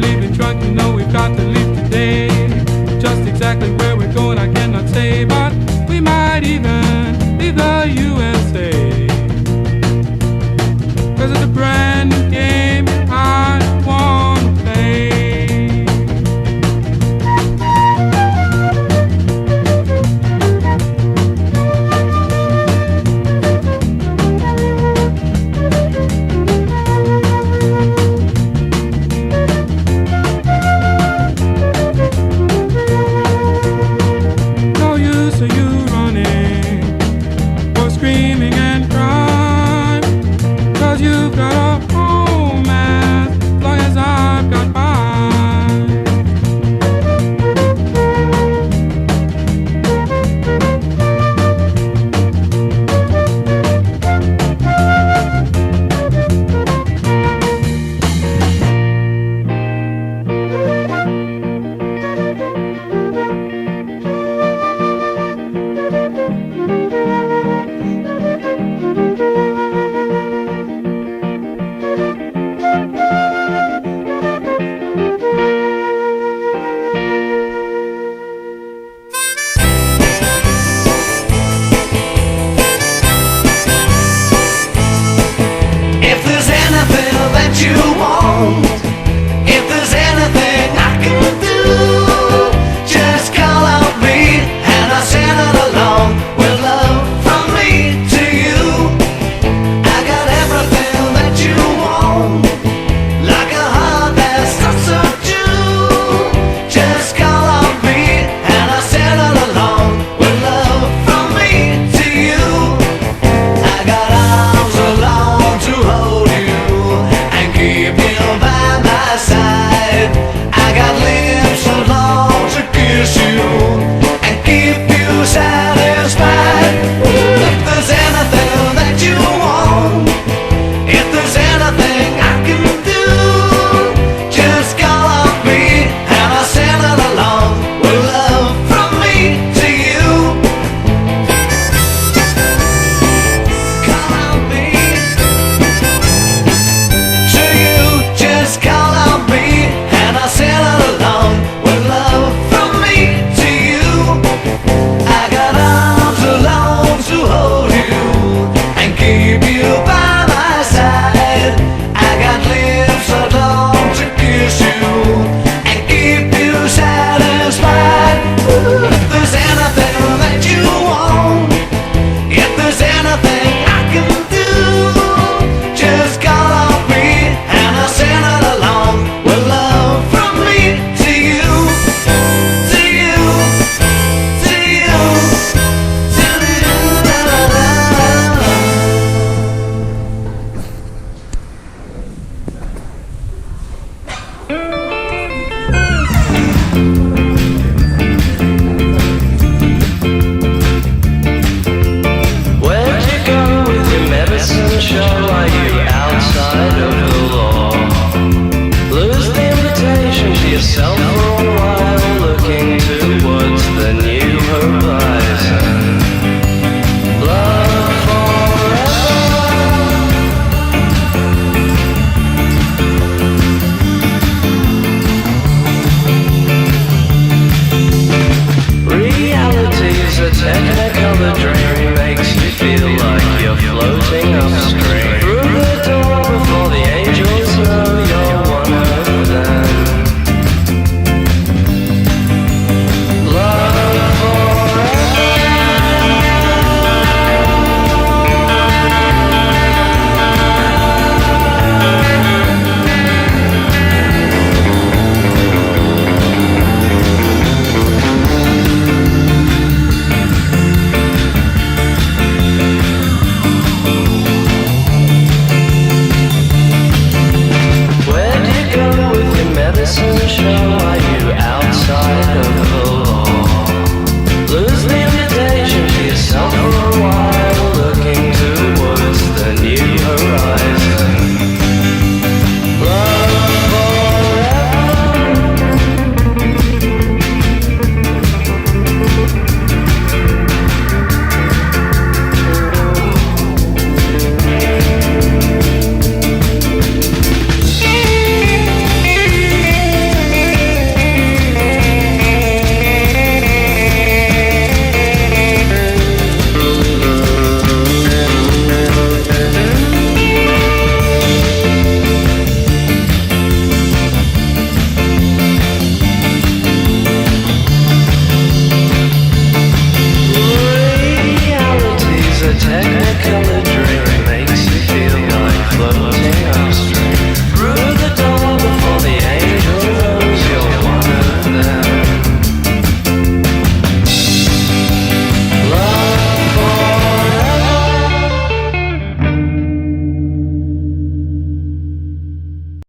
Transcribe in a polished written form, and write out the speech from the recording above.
leave the truck, you know we've got to leave today. Just exactly where we're going I cannot say, but we might even leave the USA. 'Cause it's a brand new game I wanna play. No use of you running or screaming and crying, 'cause you've got a home as long as I've got mine. If there's anything that you want, if there's anything I can do, just call out me and I'll send it along with love from me to you. I got everything that you want, like a heart that's not subdued. Just call out me and I'll send it along with love from me to you. I got arms along to hold you and keep you by my side. I got lips so long to kiss you and keep you satisfied. If there's anything that you want, if there's anything I can do, just call out me and I'll send it along with love from me to you. Call out me to you, just call out me and I'll send it along with love from me to you. I got arms along to hold you and keep you by my side. I got lips so long to kiss you and keep you satisfied. If there's anything that you want, if there's anything I can do, just call out me and I'll send it along with love from me to you, to you, to you, to you. Where'd you go with your medicine show? Are you outside of the law? Lose the invitation to yourself for a while, looking to